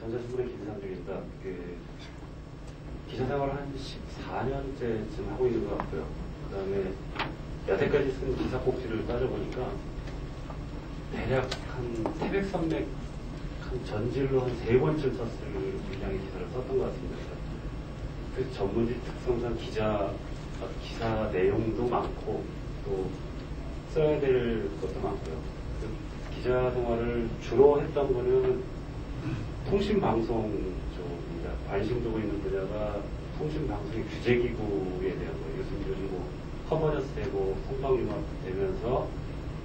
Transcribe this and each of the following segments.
전자신문의 김상중입니다. 기자 생활을 한 14년째쯤 하고 있는 것 같고요. 그 다음에 여태까지 쓴 기사 꼭지를 따져보니까 대략 한 태백산맥 한 전질로 한 3번쯤 썼을 분량의 기사를 썼던 것 같습니다. 그 전문지 특성상 기사 내용도 많고 또 써야 될 것도 많고요. 그 기자 생활을 주로 했던 거는 통신방송 쪽입니다. 관심 두고 있는 분야가 통신방송의 규제기구에 대한 거예요. 요즘 뭐 컨버전스 되고 성방융합 되면서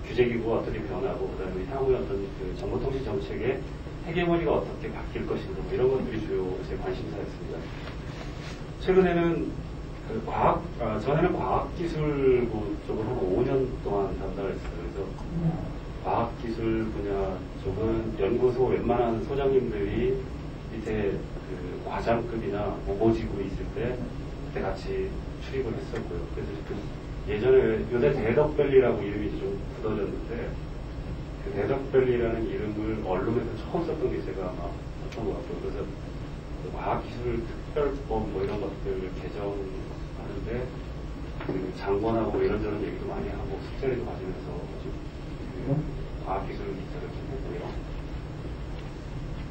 규제기구가 어떻게 변하고 그 다음에 향후에 어떤 그 정보통신 정책의 헤게모니가 어떻게 바뀔 것인가 뭐 이런 것들이 주요 제 관심사였습니다. 최근에는 전에는 과학기술부 쪽을 한 5년 동안 담당을 했어요. 그래서 과학기술 분야 쪽은 연구소 웬만한 소장님들이 밑에 그 과장급이나 모보지구 있을 때 그때 같이 출입을 했었고요. 그래서 예전에 요새 대덕밸리라고 이름이 좀 굳어졌는데 그 대덕밸리라는 이름을 언론에서 처음 썼던 게 제가 아마 썼던 것 같고요. 그래서 과학기술 특별법 뭐 이런 것들 개정하는데 그 장관하고 이런저런 얘기도 많이 하고 숙제를 가지면서 과학기술 기사를 좀 했고요.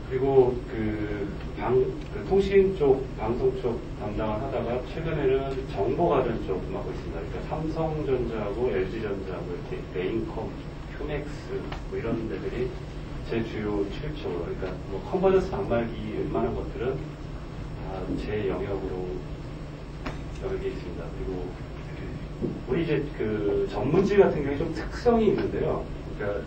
그리고 그 통신 쪽, 방송 쪽 담당을 하다가 최근에는 정보가전 쪽 맡고 있습니다. 그러니까 삼성전자하고 LG전자하고 이렇게 레인컴, 휴맥스 뭐 이런 데들이 제 주요 출입처로, 그러니까 뭐 컨버전스 단말기 웬만한 것들은 다 제 영역으로 여기 있습니다. 그리고 우리 이제 그 전문지 같은 경우에 좀 특성이 있는데요. 그러니까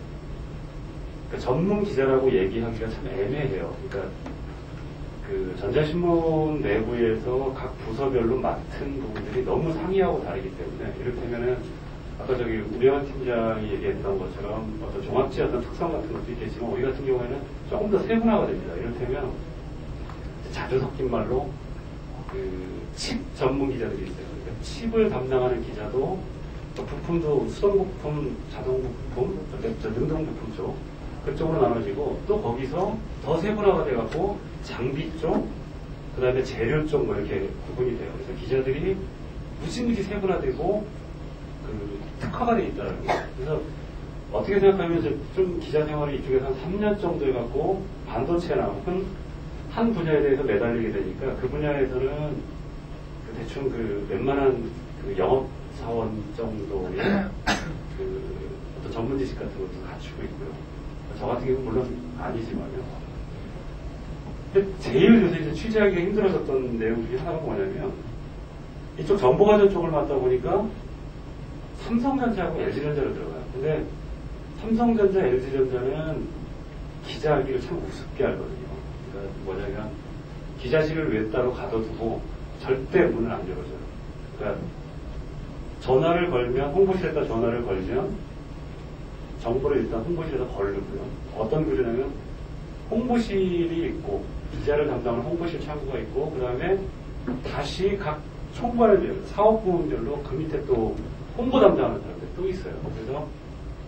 전문 기자라고 얘기하기가 참 애매해요. 그러니까 그 전자신문 내부에서 각 부서별로 맡은 부분들이 너무 상이하고 다르기 때문에 이를테면은 아까 저기 우려한 팀장이 얘기했던 것처럼 어떤 종합지 어떤 특성 같은 것도 있겠지만 우리 같은 경우에는 조금 더 세분화가 됩니다. 이를테면 자주 섞인 말로 그 칩 전문 기자들이 있어요. 그러니까 칩을 담당하는 기자도 부품도 수동부품, 자동부품, 능동부품 쪽 그쪽으로 나눠지고 또 거기서 더 세분화가 돼갖고 장비 쪽, 그 다음에 재료 쪽 뭐 이렇게 구분이 돼요. 그래서 기자들이 무지무지 세분화되고 그 특화가 돼 있다는 거예요. 그래서 어떻게 생각하면 이제 좀 기자 생활을 이쪽에서 한 3년 정도 해갖고 반도체나 혹은 한 분야에 대해서 매달리게 되니까 그 분야에서는 대충 그 웬만한 그 영업사원 정도의 그 어떤 전문 지식 같은 것도 갖추고 있고요. 저 같은 경우는 물론 아니지만요. 근데 제일 요새 이제 취재하기가 힘들어졌던 내용 중에 하나가 뭐냐면 이쪽 정보가전 쪽을 맡다 보니까 삼성전자하고 LG전자로 들어가요. 근데 삼성전자, LG전자는 기자하기를 참 우습게 하거든요. 그러니까 뭐냐면 기자실을 왜 따로 가둬두고 절대 문을 안 열어줘요. 그러니까 전화를 걸면 홍보실에다 전화를 걸면 정보를 일단 홍보실에다 걸르고요. 어떤 구조냐면 홍보실이 있고 기자를 담당하는 홍보실 창구가 있고 그 다음에 다시 각 총괄별 사업부문별로 그 밑에 또 홍보 담당하는 사람들이 또 있어요. 그래서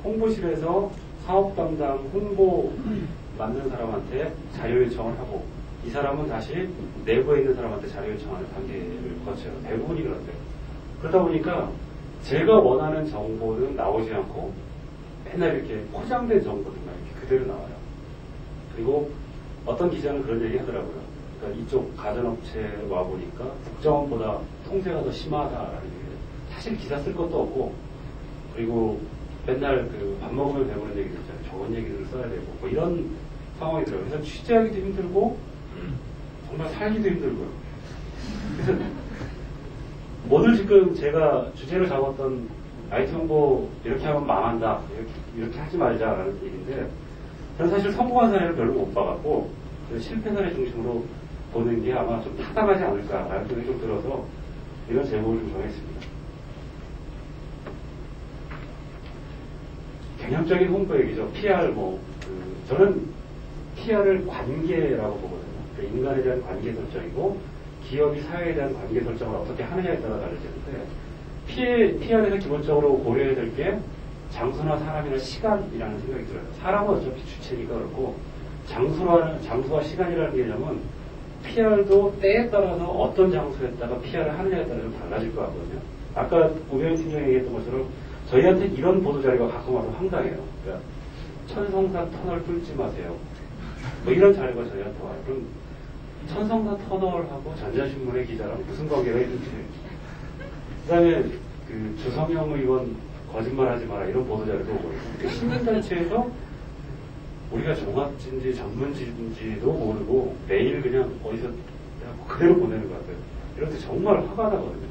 홍보실에서 사업 담당 홍보 맡는 사람한테 자료 요청을 하고 이 사람은 다시 내부에 있는 사람한테 자료 요청하는 단계를 거쳐요. 대부분이 그런데 그러다 보니까 제가 원하는 정보는 나오지 않고 맨날 이렇게 포장된 정보들만 이렇게 그대로 나와요. 그리고 어떤 기자는 그런 얘기 하더라고요. 그러니까 이쪽 가전업체 와보니까 국정원보다 통제가 더 심하다라는 얘기예요. 사실 기사 쓸 것도 없고 그리고 맨날 그 밥 먹으면 배우는 얘기들 있잖아요. 좋은 얘기들을 써야 되고 뭐 이런 상황이더라고요. 그래서 취재하기도 힘들고 정말 살기도 힘들고요. 그래서 오늘 지금 제가 주제를 잡았던 IT 홍보 이렇게 하면 망한다. 이렇게 하지 말자라는 얘기인데 저는 사실 성공한 사례를 별로 못 봐갖고 실패 사례 중심으로 보는 게 아마 좀 타당하지 않을까라는 생각이 좀 들어서 이런 제목을 좀 정했습니다. 개념적인 홍보 얘기죠. PR 저는 PR을 관계라고 보거든요. 그러니까 인간에 대한 관계 설정이고 기업이 사회에 대한 관계 설정을 어떻게 하느냐에 따라 달라지는데 PR에서 기본적으로 고려해야 될 게 장소나 사람이나 시간이라는 생각이 들어요. 사람은 어차피 주체니까 그렇고 장소와 시간이라는 개념은 PR도 때에 따라서 어떤 장소에다가 PR을 하느냐에 따라 좀 달라질 것 같거든요. 아까 우병희 팀장이 얘기했던 것처럼 저희한테 이런 보도자료가 가끔 와서 황당해요. 그러니까 천성산 터널 뚫지 마세요. 뭐 이런 자료가 저희한테 와요. 그럼 천성산 터널하고 전자신문의 기자랑 무슨 관계가 있는지. 그 다음에 그 주성영 의원 거짓말하지 마라 이런 보도자료도 오고 시민단체에서 우리가 종합진지 전문지인지도 모르고 매일 그냥 어디서 그대로 보내는 것 같아요. 이럴 때 정말 화가 나거든요.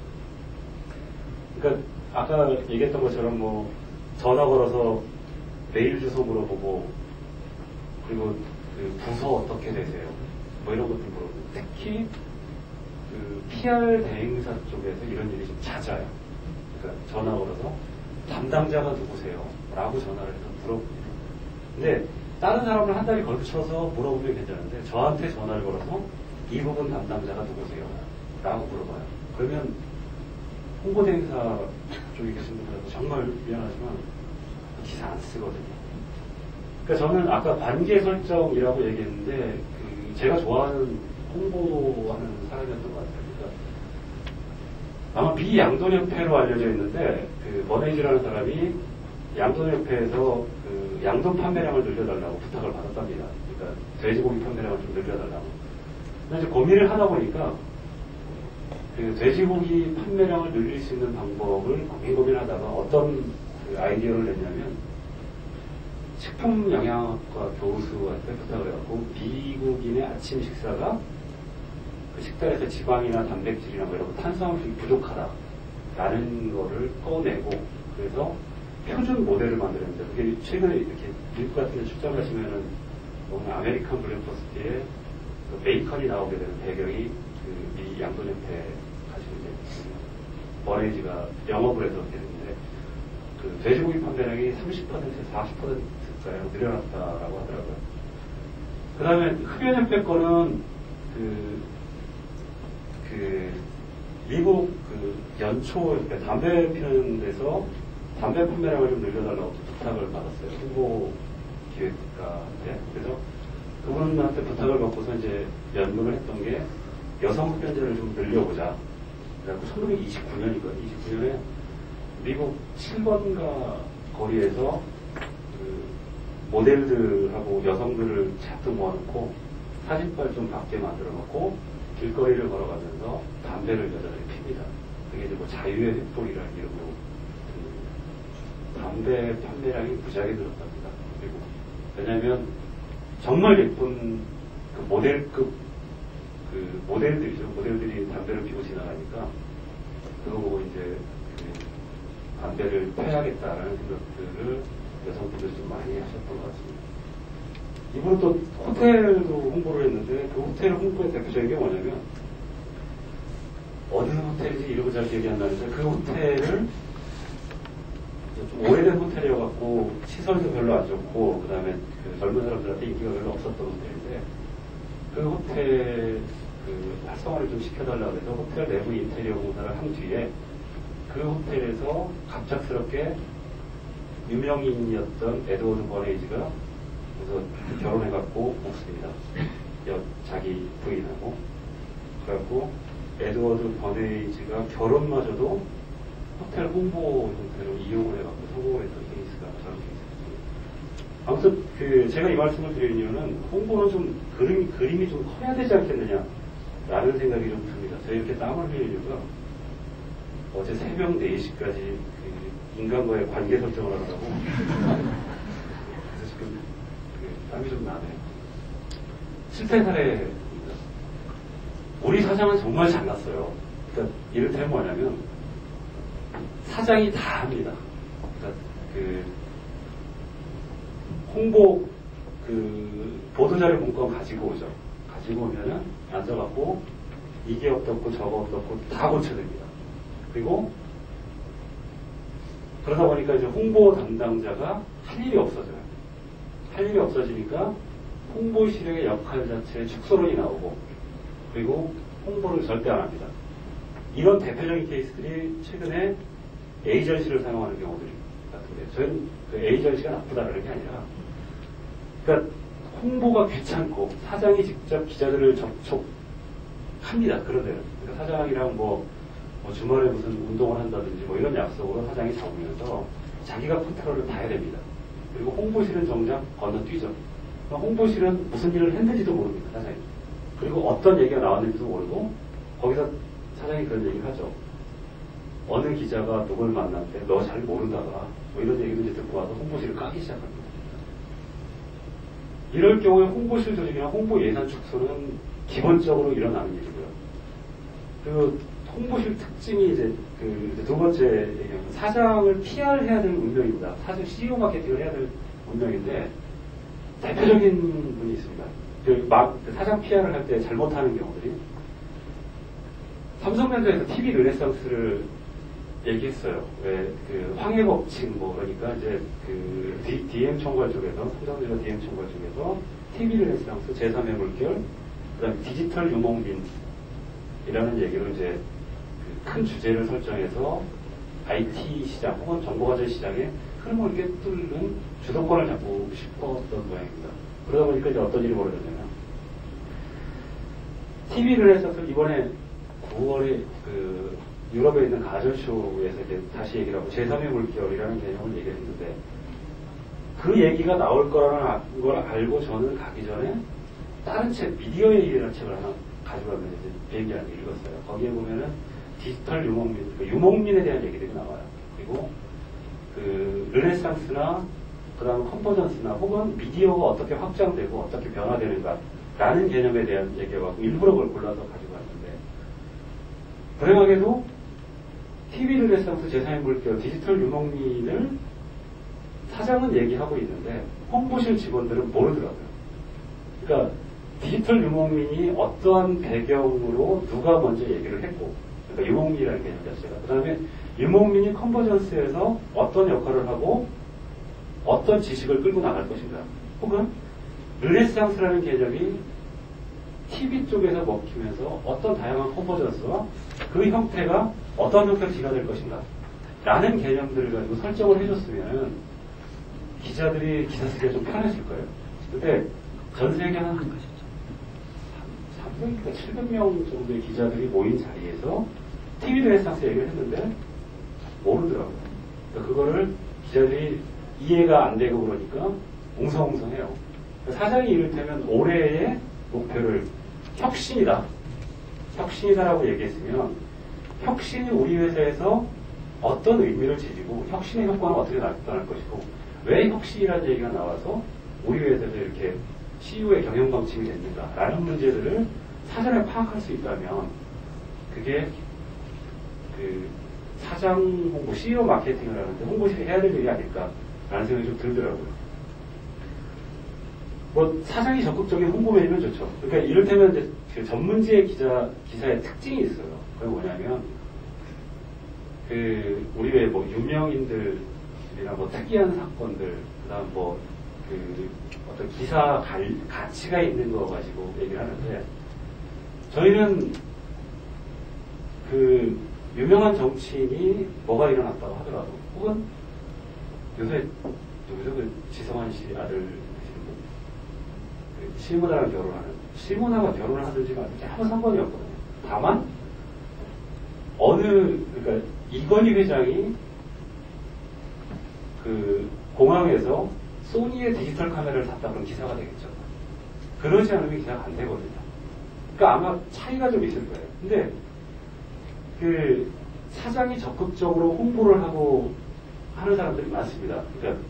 그러니까 아까 얘기했던 것처럼 뭐 전화 걸어서 메일 주소 물어보고 그리고 그 부서 어떻게 되세요? 뭐 이런 것들 물어보고 특히 그 PR 대행사 쪽에서 이런 일이 좀 잦아요. 그러니까 전화 걸어서 담당자가 누구세요? 라고 전화를 해서 물어봅니다. 근데 다른 사람을 한 다리 걸쳐서 물어보면 괜찮은데 저한테 전화를 걸어서 이 부분 담당자가 누구세요? 라고 물어봐요. 그러면 홍보대행사 쪽에 계신 분들하고 정말 미안하지만 기사 안 쓰거든요. 그러니까 저는 아까 관계 설정이라고 얘기했는데 그 제가 좋아하는 홍보하는 사람이었던 것 같아요. 그러니까 아마 비양돈협회로 알려져 있는데 그 머네이즈라는 사람이 양돈협회에서 그 양돈 판매량을 늘려달라고 부탁을 받았답니다. 그러니까 돼지고기 판매량을 좀 늘려달라고. 근데 이제 고민을 하다 보니까 그 돼지고기 판매량을 늘릴 수 있는 방법을 고민하다가 어떤 그 아이디어를 냈냐면 식품영양학과 교수한테 부탁을 해갖고 미국인의 아침 식사가 그 식단에서 지방이나 단백질이나 뭐 이런 거 탄수화물이 부족하다라는 거를 꺼내고 그래서 표준 모델을 만들었는데 그게 최근에 이렇게 미국 같은 데 출장 가시면은 오늘 아메리칸 블랙퍼스트에 그 베이컨이 나오게 되는 배경이 그 미 양돈협회 가지고 이제 머네이즈가 영업을 해서 되는데 그 돼지고기 판매량이 30%에서 40%가량 늘어났다라고 하더라고요. 그 다음에 흡연협회 거는 미국 그 연초 담배 피는 데서 담배 판매량을 좀 늘려달라고 부탁을 받았어요. 홍보 기획가한테. 그래서 그분한테 부탁을 받고서 이제 연구를 했던 게 여성 흡연자를 좀 늘려보자. 그래갖고 1929년이거든요. 29년에 미국 7번가 거리에서 그 모델들하고 여성들을 잔뜩 모아놓고 사진빨 좀 밖에 만들어 놓고 길거리를 걸어가면서 담배를 여자들이 핍니다. 그게 이제 뭐 자유의 횃불이라는 이름으로 담배 판매량이 무지하게 늘었답니다. 그리고 왜냐하면 정말 예쁜 그 모델급 그 모델들이죠. 모델들이 담배를 피고 지나가니까 그거 보고 이제 그 담배를 펴야겠다라는 생각들을 여성분들이 좀 많이 하셨던 것 같습니다. 이번에 또 호텔도 홍보를 했는데 그 호텔 홍보의 대표적인 게 뭐냐면 어느 호텔인지 이름을 잘 기억이 안 나는데 그 호텔을 좀 오래된 호텔이어갖고 시설도 별로 안 좋고 그 다음에 그 젊은 사람들한테 인기가 별로 없었던 호텔인데 그 호텔 그 활성화를 좀 시켜달라고 해서 호텔 내부 인테리어 공사를 한 뒤에 그 호텔에서 갑작스럽게 유명인이었던 에드워드 버네이즈가 그래서 결혼해갖고 먹습니다. 자기 부인하고. 그래갖고 에드워드 버네이즈가 결혼마저도 호텔 홍보 형태로 이용을 해갖고 성공을 했던 케이스가 저런 케이스입니다. 아무튼 그 제가 이 말씀을 드리는 이유는 홍보는 좀 그림이 좀 커야 되지 않겠느냐라는 생각이 좀 듭니다. 저희 이렇게 땀을 흘릴 이유가 어제 새벽 4시까지 그 인간과의 관계 설정을 하느라고 그래서 지금 땀이 좀 나네요. 실패 사례입니다. 우리 사장은 정말 잘났어요. 그러니까 이를테면 뭐냐면 사장이 다 합니다. 그러니까 그 홍보 그 보도자료 문건 가지고 오죠. 가지고 오면은 앉아갖고 이게 어떻고 저거 어떻고 다 고쳐냅니다. 그리고 그러다 보니까 이제 홍보 담당자가 할 일이 없어져요. 할 일이 없어지니까 홍보실의 역할 자체에 축소론이 나오고 그리고 홍보를 절대 안 합니다. 이런 대표적인 케이스들이 최근에 에이전시를 사용하는 경우들이 같은데 저는 그 에이전시가 나쁘다는 게 아니라 그러니까 홍보가 귀찮고 사장이 직접 기자들을 접촉합니다. 그러대요. 그러니까 사장이랑 뭐 주말에 무슨 운동을 한다든지 뭐 이런 약속으로 사장이 잡으면서 자기가 컨트롤을 다 해야 됩니다. 그리고 홍보실은 정작 건너뛰죠. 홍보실은 무슨 일을 했는지도 모릅니다. 사장이. 그리고 어떤 얘기가 나왔는지도 모르고 거기서 사장이 그런 얘기를 하죠. 어느 기자가 누굴 만났는데 너 잘 모른다가 뭐 이런 얘기를 이제 듣고 와서 홍보실을 까기 시작합니다. 이럴 경우에 홍보실 조직이나 홍보 예산 축소는 기본적으로 일어나는 일이고요. 그 홍보실 특징이 이제 이제 두 번째 얘기는 사장을 PR해야 될 운명입니다. 사실 CEO 마케팅을 해야 될 운명인데 대표적인 분이 있습니다. 그 사장 PR을 할 때 잘못하는 경우들이 삼성전자에서 TV 르네상스를 얘기했어요. 왜 그 황해 법칙 뭐 그러니까 이제 그 DM 총괄 쪽에서 삼성전자 DM 총괄 쪽에서 TV 르네상스 제3의 물결 그다음 디지털 유목민이라는 얘기로 이제 그 큰 주제를 설정해서 IT 시장 혹은 정보과제 시장에 흐름을 이렇게 뚫는 주도권을 잡고 싶었던 모양입니다. 그러다 보니까 이제 어떤 일이 벌어졌냐면 TV 르네상스 이번에 9월에 그 유럽에 있는 가전쇼에서 이제 다시 얘기를 하고 제3의 물결이라는 개념을 얘기를 했는데 그 얘기가 나올 거라는 걸 알고 저는 가기 전에 다른 책, 미디어의 일이라는 책을 하나 가져가면서 비행기 안에 읽었어요. 거기에 보면은 디지털 유목민, 그 유목민에 대한 얘기들이 나와요. 그리고 그 르네상스나 그 다음 컨버전스나 혹은 미디어가 어떻게 확장되고 어떻게 변화되는가 라는 개념에 대한 얘기가 일부러 그걸 골라서 가지고 왔는데 불행하게도 TV 르네상스 제3의 물결 디지털 유목민을 사장은 얘기하고 있는데 홍보실 직원들은 모르더라고요. 그러니까 디지털 유목민이 어떠한 배경으로 누가 먼저 얘기를 했고 그러니까 유목민이라는 개념 자체가 그 다음에 유목민이 컨버전스에서 어떤 역할을 하고 어떤 지식을 끌고 나갈 것인가 혹은 르네상스라는 개념이 TV 쪽에서 먹히면서 어떤 다양한 컨버전스와 그 형태가 어떤 형태로 진화될 것인가 라는 개념들을 가지고 설정을 해줬으면 기자들이 기사 쓰기가 좀 편했을 거예요. 근데 전 세계 한 300, 700명 정도의 기자들이 모인 자리에서 TV 르네상스 얘기를 했는데 모르더라고요. 그러니까 그거를 기자들이 이해가 안 되고 그러니까 웅성웅성해요. 사장이 이를테면 올해의 목표를 혁신이다라고 얘기했으면 혁신이 우리 회사에서 어떤 의미를 지니고 혁신의 효과는 어떻게 나타날 것이고 왜 혁신이라는 얘기가 나와서 우리 회사에서 이렇게 CEO의 경영방침이 됐는가라는 문제들을 사전에 파악할 수 있다면 그게 그 사장 홍보, CEO 마케팅을 하는데 홍보실이 해야 될 일이 아닐까라는 생각이 좀 들더라고요. 뭐 사장이 적극적인 홍보맨이면 좋죠. 그러니까 이를테면 이제 그 전문지의 기사의 특징이 있어요. 그게 뭐냐면 그 우리 왜 뭐 유명인들이나 뭐 특이한 사건들 그다음 뭐 그 어떤 기사 가치가 있는 거 가지고 얘기를 하는데 저희는 그 유명한 정치인이 뭐가 일어났다고 하더라도 혹은 요새 그 지성환 씨 아들 시모나랑 결혼하는 시모나가 결혼을 하든지 말든지 아무 상관이 없거든요. 다만 그러니까 이건희 회장이 그 공항에서 소니의 디지털 카메라를 샀다 그런 기사가 되겠죠. 그러지 않으면 기사가 안 되거든요. 그러니까 아마 차이가 좀 있을 거예요. 근데 그 사장이 적극적으로 홍보를 하고 하는 사람들이 많습니다. 그러니까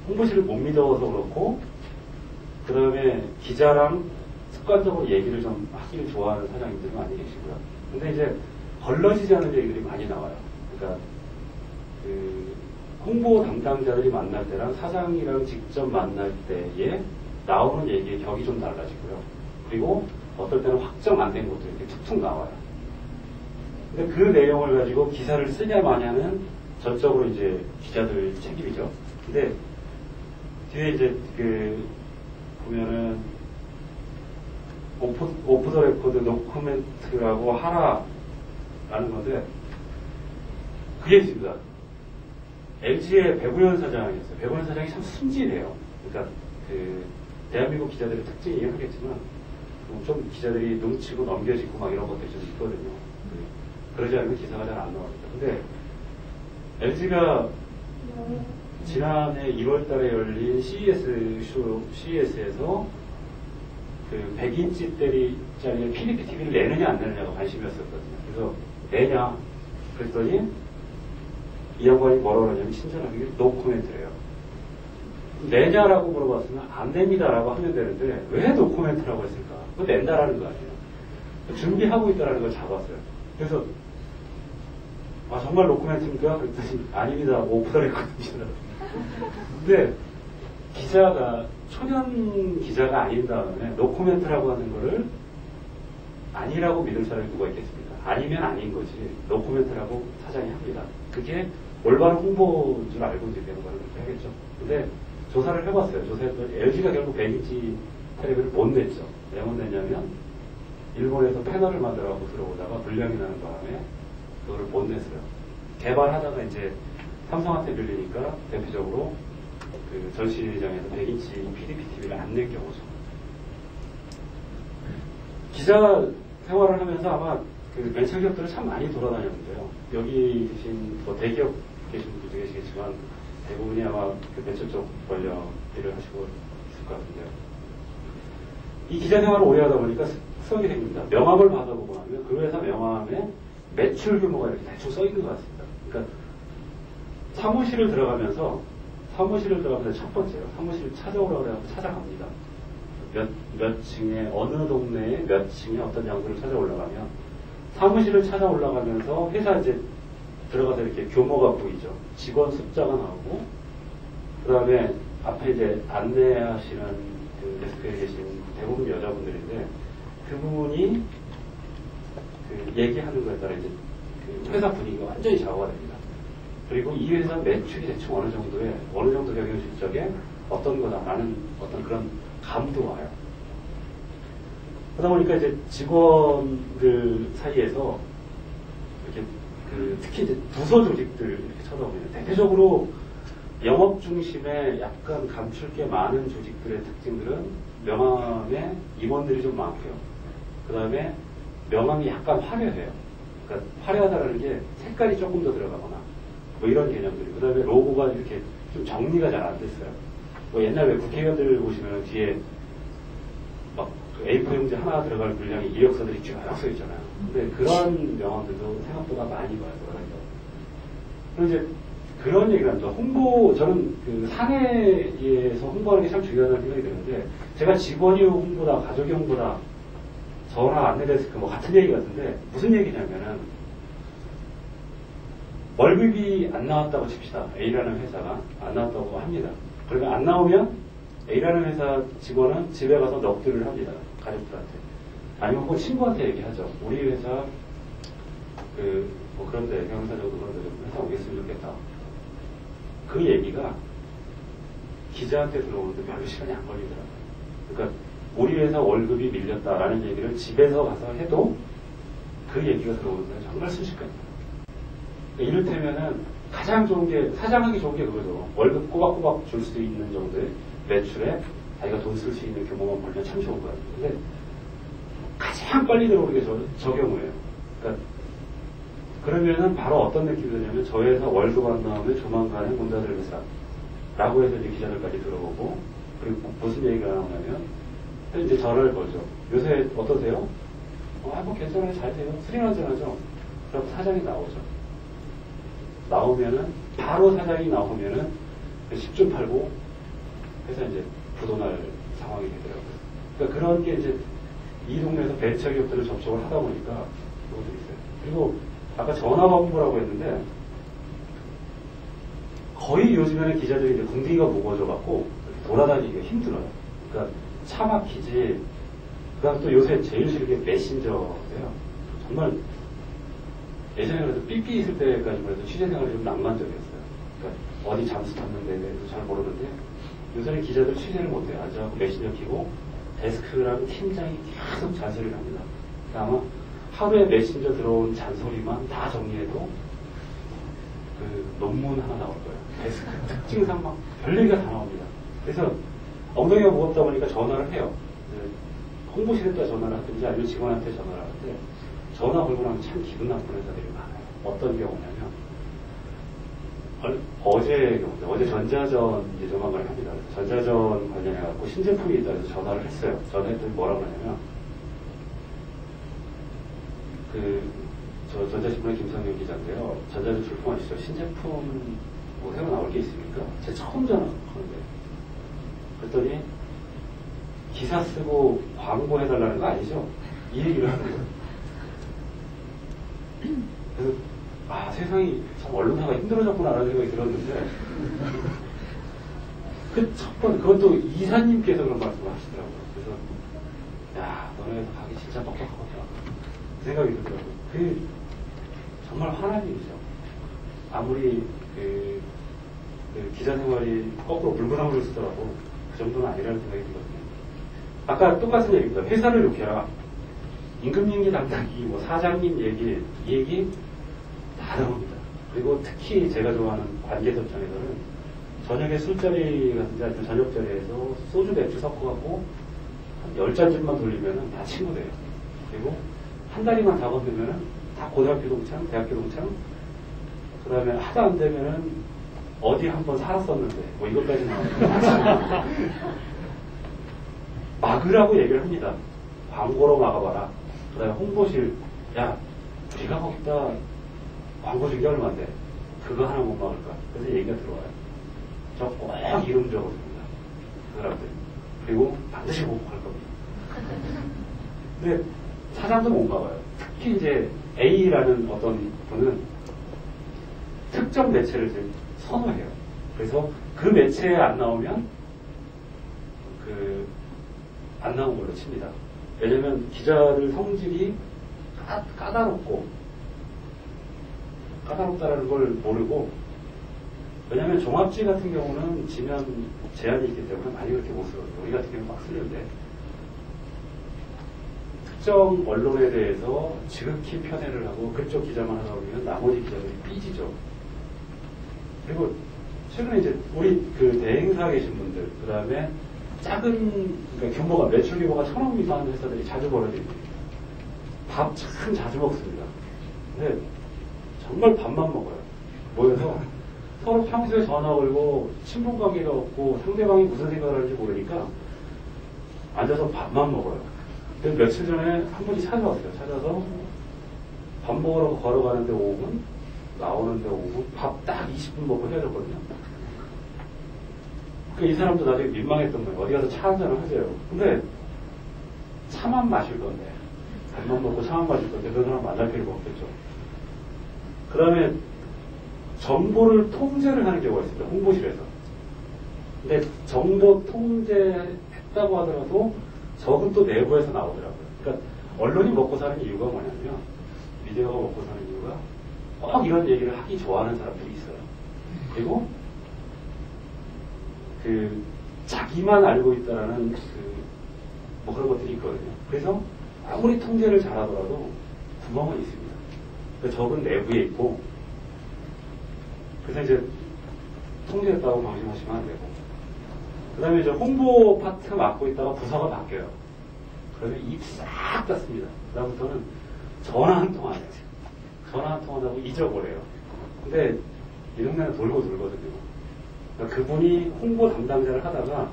홍보실을 못 믿어서 그렇고 그 다음에 기자랑 습관적으로 얘기를 좀 하기를 좋아하는 사장님들이 많이 계시고요. 근데 이제 걸러지지 않은 얘기들이 많이 나와요. 그러니까 그 홍보 담당자들이 만날 때랑 사장이랑 직접 만날 때에 나오는 얘기의 격이 좀 달라지고요. 그리고 어떨 때는 확정 안 된 것도 이렇게 툭툭 나와요. 근데 그 내용을 가지고 기사를 쓰냐 마냐는 전적으로 이제 기자들 책임이죠. 근데 뒤에 이제 그 보면은 오프 더 레코드 노코멘트라고 하라라는 건데 그게 있습니다. LG의 배구현 사장이었어요. 배구현 사장이 참 순진해요. 그러니까 그 대한민국 기자들의 특징이긴 하겠지만 좀 기자들이 눈치고 넘겨짚고 막 이런 것들이 좀 있거든요. 그러지 않으면 기사가 잘 안 나옵니다. 근데 LG가 지난해 1월 달에 열린 CES에서 그 100인치짜리 PDP TV를 내느냐 안 내느냐가 관심이었었거든요. 그래서 내냐 그랬더니 이 양반이 뭐라고 하냐면 친절하게 노코멘트래요. 내냐라고 물어봤으면 안 냅니다라고 하면 되는데 왜 노코멘트라고 했을까? 그거 낸다라는 거 아니에요. 준비하고 있다라는 걸 잡았어요. 그래서 아 정말 노코멘트입니까? 그랬더니 아닙니다. 오프 더 레코드입니다. 근데 기자가 초년 기자가 아닌 다음에 노코멘트라고 하는 거를 아니라고 믿을 사람이 누가 있겠습니까? 아니면 아닌 거지 노코멘트라고 사장이 합니다. 그게 올바른 홍보인 줄 알고 이제 되는 거를 그렇게 하겠죠. 근데 조사를 해봤어요. 조사했더니 LG가 결국 100인치 텔레비를 못 냈죠. 왜 못 냈냐면 일본에서 패널을 만들어갖고 들어오다가 불량이 나는 바람에 그거를 못 냈어요. 개발하다가 이제 삼성한테 빌리니까 대표적으로 그 전시장에서 100인치 PDP TV를 안 낸 경우죠. 기자 생활을 하면서 아마 그 벤처기업들을 참 많이 돌아다녔는데요. 여기 계신 뭐 대기업 계신 분도 계시겠지만 대부분이 아마 그 벤처 쪽 관련 일을 하시고 있을 것 같은데요. 이 기자 생활을 오래 하다 보니까 습성이 생깁니다. 명함을 받아보고 나면 그 회사 명함에 매출 규모가 이렇게 대충 써 있는 것 같습니다. 그러니까 사무실을 들어가면서 첫 번째요. 사무실 찾아오라고 해서 찾아갑니다. 몇 층에, 어느 동네에 몇 층에 어떤 장소를 찾아 올라가면 사무실을 찾아 올라가면서 회사 이제 들어가서 이렇게 규모가 보이죠. 직원 숫자가 나오고, 그 다음에 앞에 이제 안내하시는 그 데스크에 계신 대부분 여자분들인데, 그분이 그 얘기하는 거에 따라 이제 그 회사 분위기가 완전히 좌우가 됩니다. 그리고 이 회사 매출이 대충 어느 정도 경영 실적에 어떤 거다라는 어떤 그런 감도 와요. 그러다 보니까 이제 직원들 사이에서 이렇게 그 특히 이제 부서 조직들 이렇게 쳐다보면 대표적으로 영업 중심에 약간 감출 게 많은 조직들의 특징들은 명함에 임원들이 좀 많고요. 그 다음에 명함이 약간 화려해요. 그러니까 화려하다라는 게 색깔이 조금 더 들어가거나 뭐 이런 개념들이. 그 다음에 로고가 이렇게 좀 정리가 잘 안 됐어요. 뭐 옛날에 국회의원들 보시면 뒤에 막 A4 용지 하나 들어갈 분량의 이력서들이 쭉 써 있잖아요. 근데 그런 명함들도 생각보다 많이 봐요. 그리고 이제 그런 얘기를 합니다. 저는 그 사내에서 홍보하는 게 참 중요하다는 생각이 드는데, 제가 직원이 홍보다, 가족이 홍보다, 전화 안내데스크 뭐 같은 얘기 같은데, 무슨 얘기냐면은, 월급이 안 나왔다고 칩시다. A라는 회사가 안 나왔다고 합니다. 그러면 안 나오면 A라는 회사 직원은 집에 가서 넋두리를 합니다. 가족들한테. 아니면 꼭 친구한테 얘기하죠. 우리 회사 뭐 그런데 경영사 정도 그런데 회사 오겠으면 좋겠다. 그 얘기가 기자한테 들어오는데 별로 시간이 안 걸리더라고요. 그러니까 우리 회사 월급이 밀렸다라는 얘기를 집에서 가서 해도 그 얘기가 들어오는 건 정말 순식간이에요. 그러니까 이를테면은 가장 좋은 게, 사장하기 좋은 게 그거죠. 월급 꼬박꼬박 줄 수 있는 정도의 매출에 자기가 돈 쓸 수 있는 규모만 벌면 참 좋은 거예요. 근데 가장 빨리 들어오는 게 저 경우예요. 그러니까 그러면은 바로 어떤 느낌이 드냐면, 저 회사 월급 안 나오면 조만간에 문 닫을 회사 라고 해서 이제 기자들까지 들어오고, 그리고 무슨 얘기가 나오냐면 이제 전화를 걸죠. 요새 어떠세요? 뭐 괜찮아요. 잘 돼요. 수리는 하죠. 그럼 사장이 나오죠. 나오면은 바로 사장이 나오면은 10좀 팔고 회사 이제 부도날 상황이 되더라고요. 그러니까 그런 게 이제 이 동네에서 벤처기업들을 접촉을 하다 보니까 그것도 있어요. 그리고 아까 전화방문이라고 했는데, 거의 요즘에는 기자들이 이제 궁둥이가 무거워져갖고 돌아다니기가 힘들어요. 그러니까 차 막히지. 그 다음 또 요새 제일 싫은 게 메신저예요. 정말 예전에 그래도 삐삐 있을 때까지 그래도 취재생활이 좀 낭만적이었어요. 그러니까 어디 잠수 탔는데 대해서 잘 모르는데, 요새는 기자들 취재를 못해요. 앉아갖고 메신저 키고 데스크랑 팀장이 계속 잔소리를 합니다. 아마 하루에 메신저 들어온 잔소리만 다 정리해도 그 논문 하나 나올 거예요. 데스크 특징상 막 별 얘기가 다 나옵니다. 그래서 엉덩이가 무겁다 보니까 전화를 해요. 홍보실에다 전화를 하든지 아니면 직원한테 전화를 하는데 전화 걸고 나면 참 기분 나쁜 회사들이 많아요. 어떤 경우냐면 어제 전자전 이제 조만간 합니다. 전자전 관련해갖고 신제품이 있다 해서 전화를 했어요. 전화했더니 뭐라고 하냐면 저 전자신문의 김성현 기자인데요. 전자전 출품하시죠. 신제품 뭐 새로 나올 게 있습니까? 제가 처음 전화하는데 그랬더니 기사 쓰고 광고해달라는 거 아니죠? 이 얘기를 하는 거예요. 그래서 세상이 참 언론사가 힘들어졌구나라는 생각이 들었는데 그 첫 번 그것도 이사님께서 그런 말씀을 하시더라고요. 그래서 야 너네 회사 가기 진짜 뻑뻑하겠다 그 생각이 들더라고요. 그게 정말 화난 일이죠. 아무리 그 기자 생활이 거꾸로 물구나무를 쓰더라도 그 정도는 아니라는 생각이 들거든요. 아까 똑같은 얘기입니다. 회사를 욕해라. 임금님기 담당이 뭐 사장님 얘기, 이 얘기 다 나옵니다. 그리고 특히 제가 좋아하는 관계설정에서는 저녁에 술자리 같은데 아니면 저녁자리에서 소주 맥주 섞어갖고 한 10잔쯤만 돌리면은 다 친구 돼요. 그리고 한 다리만 잡아두면은 다 고등학교 동창, 대학교 동창, 그 다음에 하도 안 되면은 어디 한번 살았었는데 뭐 이것까지 나와요. 막으라고 얘기를 합니다. 광고로 막아봐라. 그 다음에 홍보실, 야, 우리가 거기다 광고 준게 얼마인데 그거 하나 못 막을까? 그래서 얘기가 들어와요. 저 꼭 이름 적어줍니다. 그 사람들. 그리고 반드시 보복할 겁니다. 근데 사장도 못 막아요. 특히 이제 A라는 어떤 분은 특정 매체를 이제 선호해요. 그래서 그 매체에 안 나오면 안 나온 걸로 칩니다. 왜냐면 기자들 성질이 까다롭다라는 걸 모르고, 왜냐면 종합지 같은 경우는 지면 제한이 있기 때문에 많이 그렇게 못 쓰거든요. 우리 같은 경우는 막 쓰는데 특정 언론에 대해서 지극히 편애를 하고 그쪽 기자만 하다 보면 나머지 기자들이 삐지죠. 그리고 최근에 이제 우리 그 대행사 계신 분들, 그 다음에 작은, 그러니까 규모가, 매출 규모가 1,000억 미만 회사들이 자주 벌어집니다. 밥 참 자주 먹습니다. 근데 정말 밥만 먹어요. 모여서 서로 평소에 전화 걸고 친분 관계가 없고 상대방이 무슨 생각을 하는지 모르니까 앉아서 밥만 먹어요. 그래서 며칠 전에 한 분이 찾아왔어요. 찾아서 밥 먹으러 걸어가는데 5분, 나오는데 5분, 밥 딱 20분 먹고 헤어졌거든요. 이 사람도 나중에 민망했던 거예요. 어디 가서 차 한잔을 하세요. 근데 차만 마실 건데, 밥만 먹고 차만 마실 건데, 그 사람 만날 필요가 없겠죠. 그 다음에 정보를 통제를 하는 경우가 있습니다. 홍보실에서. 근데 정보 통제했다고 하더라도 적은 또 내부에서 나오더라고요. 그러니까 언론이 먹고 사는 이유가 뭐냐면, 미디어가 먹고 사는 이유가 꼭 이런 얘기를 하기 좋아하는 사람들이 있어요. 그리고 자기만 알고 있다라는 뭐 그런 것들이 있거든요. 그래서 아무리 통제를 잘하더라도 구멍은 있습니다. 그 적은 내부에 있고, 그래서 이제 통제했다고 방심하시면 안 되고, 그 다음에 이제 홍보 파트 맡고 있다가 부서가 바뀌어요. 그러면 입 싹 닫습니다. 그다음부터는 전화 한 통 안 해요. 전화 한 통 안 하고 잊어버려요. 근데 이 동네는 돌고 돌거든요. 그러니까 그분이 홍보 담당자를 하다가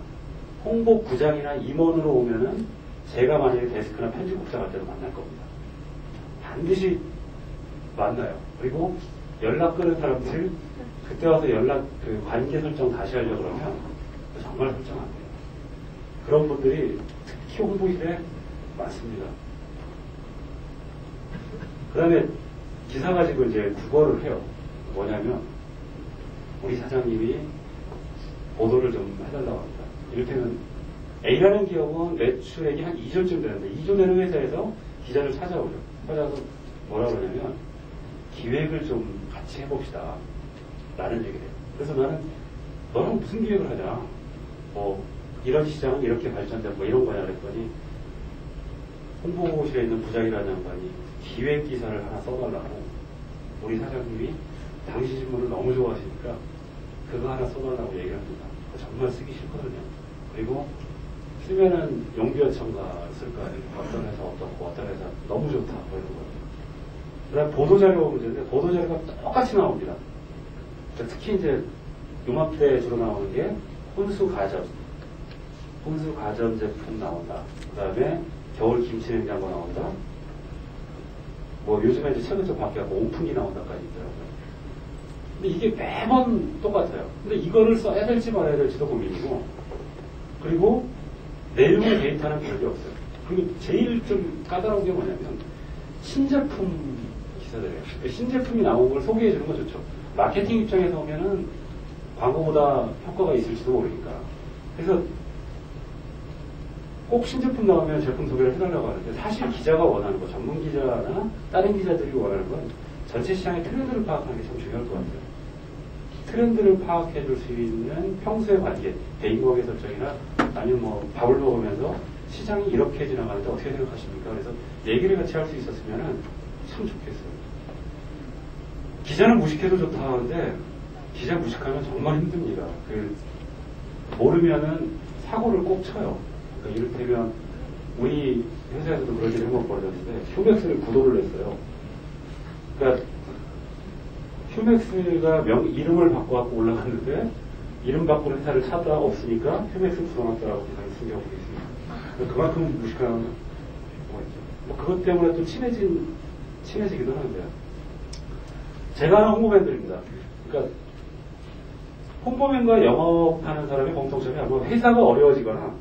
홍보부장이나 임원으로 오면은 제가 만약에 데스크나 편집국장 갈 때도 만날 겁니다. 반드시 만나요. 그리고 연락 끊은 사람들 그때 와서 관계 설정 다시 하려고 그러면 정말 설정 안 돼요. 그런 분들이 특히 홍보실에 많습니다. 그 다음에 기사 가지고 이제 국어를 해요. 뭐냐면 우리 사장님이 보도를 좀 해달라고 합니다. 이를테면 A라는 기업은 매출액이 한 2조쯤 되는데 2조 되는 회사에서 기자를 찾아오죠. 찾아서 뭐라고 그러냐면 기획을 좀 같이 해봅시다 라는 얘기를 해요. 그래서 너는 무슨 기획을 하냐, 뭐 이런 시장은 이렇게 발전되고 뭐 이런 거냐 그랬더니 홍보실에 있는 부장이라는 양반이 기획 기사를 하나 써달라고, 우리 사장님이 당시 신문을 너무 좋아하시니까 그거 하나 써달라고 얘기를 합니다. 정말 쓰기 싫거든요. 그리고 쓰면은 용비어천가 쓸 거 아니에요. 어떤 회사 어떻고 어떤 회사 너무 좋다 뭐 이런 거. 그다음 보도자료 문제인데 보도자료가 똑같이 나옵니다. 그러니까 특히 이제 요맘때 주로 나오는 게 혼수 가전 제품 나온다. 그다음에 겨울 김치 냉장고 나온다. 뭐 요즘에 이제 최근 좀 바뀌었고 온풍기 나온다까지 있더라고요. 근데 이게 매번 똑같아요. 근데 이거를 써야 될지 말아야 될지도 고민이고, 그리고 내용의 데이터는 별게 없어요. 그리고 제일 좀 까다로운 게 뭐냐면 신제품 기사들이에요. 신제품이 나온 걸 소개해 주는 건 좋죠. 마케팅 입장에서 보면은 광고보다 효과가 있을지도 모르니까. 그래서 꼭 신제품 나오면 제품 소개를 해달라고 하는데, 사실 기자가 원하는 거, 전문 기자나 다른 기자들이 원하는 건 전체 시장의 트렌드를 파악하는 게 참 중요할 것 같아요. 트렌드를 파악해 줄 수 있는 평소의 관계, 대인관계 설정이나 아니면 뭐 밥을 먹으면서 시장이 이렇게 지나가는데 어떻게 생각하십니까? 그래서 얘기를 같이 할 수 있었으면 참 좋겠어요. 기자는 무식해도 좋다 하는데 기자 무식하면 정말 힘듭니다. 모르면은 사고를 꼭 쳐요. 그러니까 이를테면 우리 회사에서도 그런 일이 한번 벌어졌는데 휴맥스를 구도를 냈어요. 그러니까 휴맥스가 이름을 바꿔갖고 올라갔는데 이름 바꾸는 회사를 찾아 없으니까 휴맥스 부숴놨더라고 기사를 쓴 경우도 있습니다. 그만큼 무식한 경우가 있죠. 뭐 그것 때문에 또 친해지기도 하는데요. 제가 하는 홍보맨들입니다. 그러니까 홍보맨과 영업하는 사람의 공통점이 아마 회사가 어려워지거나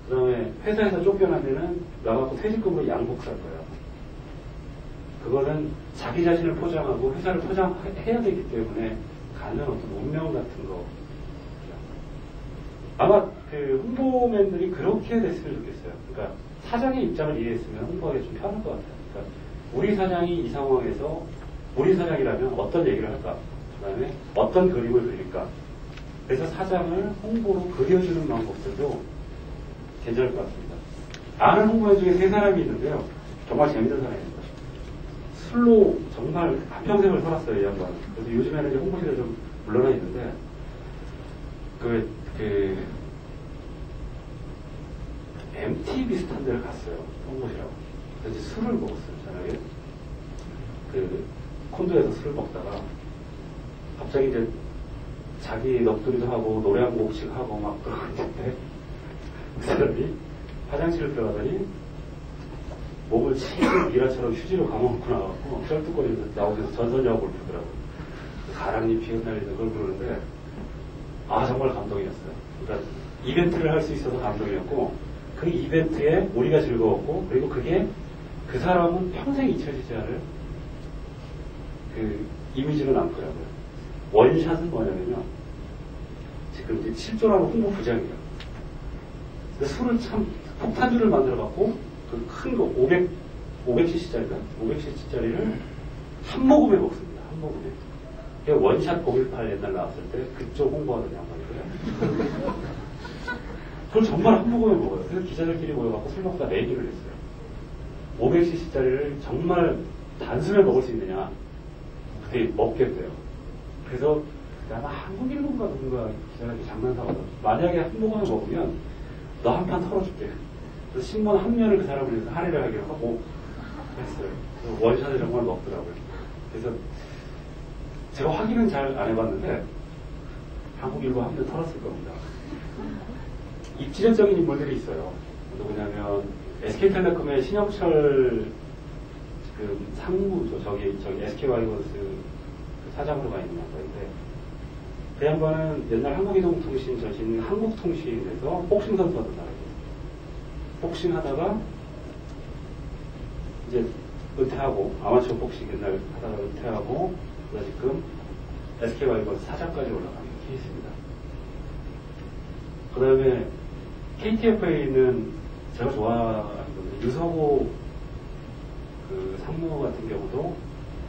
그 다음에 회사에서 쫓겨나면은 나가고 퇴직금으로 양복 살 거예요. 그거는 자기 자신을 포장하고 회사를 포장해야 되기 때문에 갖는 어떤 운명 같은 거. 아마 그 홍보맨들이 그렇게 됐으면 좋겠어요. 그러니까 사장의 입장을 이해했으면 홍보하기 좀 편할 것 같아요. 그러니까 우리 사장이 이 상황에서 우리 사장이라면 어떤 얘기를 할까? 그 다음에 어떤 그림을 그릴까? 그래서 사장을 홍보로 그려주는 방법들도 괜찮을 것 같습니다. 아는 홍보맨 중에 3사람이 있는데요. 정말 재밌는 사람입니다. 술로 정말 한평생을 살았어요, 이 양반은. 그래서 요즘에는 이제 홍보실에 좀 물러나 있는데, MT 비슷한 데를 갔어요. 홍보실하고. 그래서 이제 술을 먹었어요, 저녁에. 콘도에서 술을 먹다가, 갑자기 이제 자기 넋두리도 하고, 노래 한 곡씩 하고 막 그러고 있는데, 그 사람이 화장실을 들어가더니, 몸을 치고 미라처럼 휴지로 감아놓고 나와갖고 쩔뚝거리면서 나오면서 전선야구를 부르더라고요. 가랑잎 피어날리는 걸 부르는데 정말 감동이었어요. 그러니까 이벤트를 할 수 있어서 감동이었고 그 이벤트에 우리가 즐거웠고 그리고 그게 그 사람은 평생 잊혀지지 않을 그 이미지로 남더라고요. 원샷은 뭐냐면요. 지금 이제 실존하는 홍보 부장이에요. 술을 참 폭탄주를 만들어갖고 그 큰 거 500cc짜리가 500cc짜리를 한 모금에 먹습니다. 한 모금에. 원샷 518 옛날 나왔을 때 그쪽 홍보하던 양반이고요. 그걸 정말 한 모금에 먹어요. 그래서 기자들끼리 모여갖고 술 먹다 내기를 했어요. 500cc짜리를 정말 단숨에 먹을 수 있느냐. 그때 먹겠대요. 그래서 아마 한국일보인가 누군가 기자들이 장난삼아서 만약에 한 모금에 먹으면 너 한 판 털어줄게. 그래서 신문 한 면을 그 사람을 위해서 할애를 하기로 하고 했어요. 그래서 원샷을 정말 먹더라고요. 그래서 제가 확인은 잘 안 해봤는데 한국일보 한 면 털었을 겁니다. 입지전적인 인물들이 있어요. 누구냐면 SK텔레콤의 신영철 지금 상무죠. 저기 SK와이번스 사장으로 가 있는 양반인데 그 양반은 옛날 한국이동통신 전신 한국통신에서 복싱 선수 하던 사람이에요. 복싱 하다가 이제 은퇴하고 아마추어 복싱 옛날 하다가 은퇴하고 지금 SK와이번스 사장까지 올라가는 케이스입니다. 그 다음에 KTFA는 제가 좋아하는 건데 유성호 그 상무 같은 경우도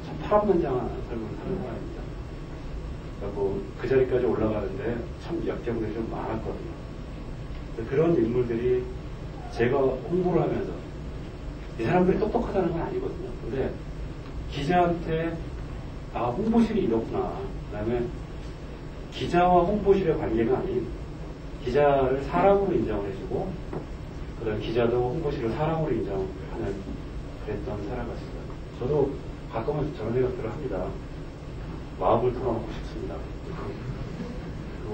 참 파란만장한 삶을 사는 사람입니다. 그리고 그 자리까지 올라가는데 참 역경들이 좀 많았거든요. 그런 인물들이 제가 홍보를 하면서 이 사람들이 똑똑하다는 건 아니거든요. 근데 기자한테 홍보실이 이렇구나. 그 다음에 기자와 홍보실의 관계가 아닌 기자를 사람으로 인정을 해주고, 그 다음에 기자도 홍보실을 사람으로 인정하는 그랬던 사람 같습니다. 저도 가끔은 저런 생각들을 합니다. 마음을 털어놓고 싶습니다.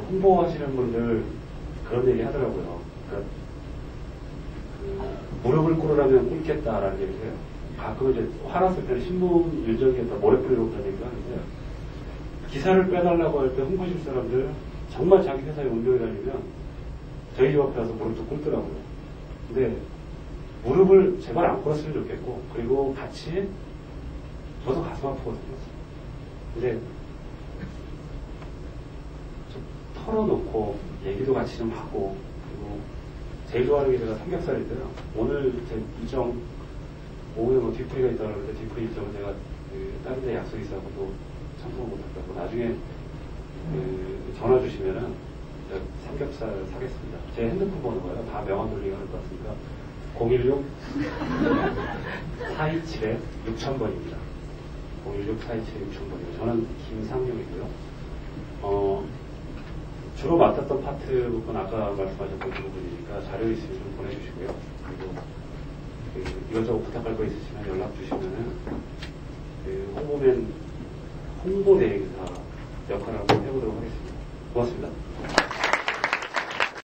홍보하시는 분들 그런 얘기 하더라고요. 그러니까 무릎을 꿇으라면 꿇겠다라는 얘기를 해요. 가끔 이제 화났을 때는 신문 일정에다 모래 뿌리고 그런 얘기도 하는데, 기사를 빼달라고 할 때 홍보실 사람들 정말 자기 회사에 운동이 다니면 저희 집 앞에 와서 무릎도 꿇더라고요. 근데 무릎을 제발 안 꿇었으면 좋겠고, 그리고 같이 저도 가슴 아프거든요. 근데 좀 털어놓고 얘기도 같이 좀 하고, 그리고 제일 좋아하는 게 제가 삼겹살인데요. 오늘 제 일정 오후에 뭐 뒤풀이가 있다고 하는데 뒤풀이 일정은 제가 다른 데 약속이 있어서 또 참석을 못했다고, 나중에 전화 주시면은 삼겹살 사겠습니다. 제 핸드폰 번호가요. 다 명함 돌리기 할 것 같으니까 016-427-6000번입니다. 016-427-6000번이고, 저는 김상용이고요. 주로 맡았던 파트 부분 아까 말씀하셨던 그 부분이니까 자료 있으면 좀 보내주시고요. 그리고 이것저것 부탁할 거 있으시면 연락 주시면은 홍보 대행사 역할을 한번 해보도록 하겠습니다. 고맙습니다.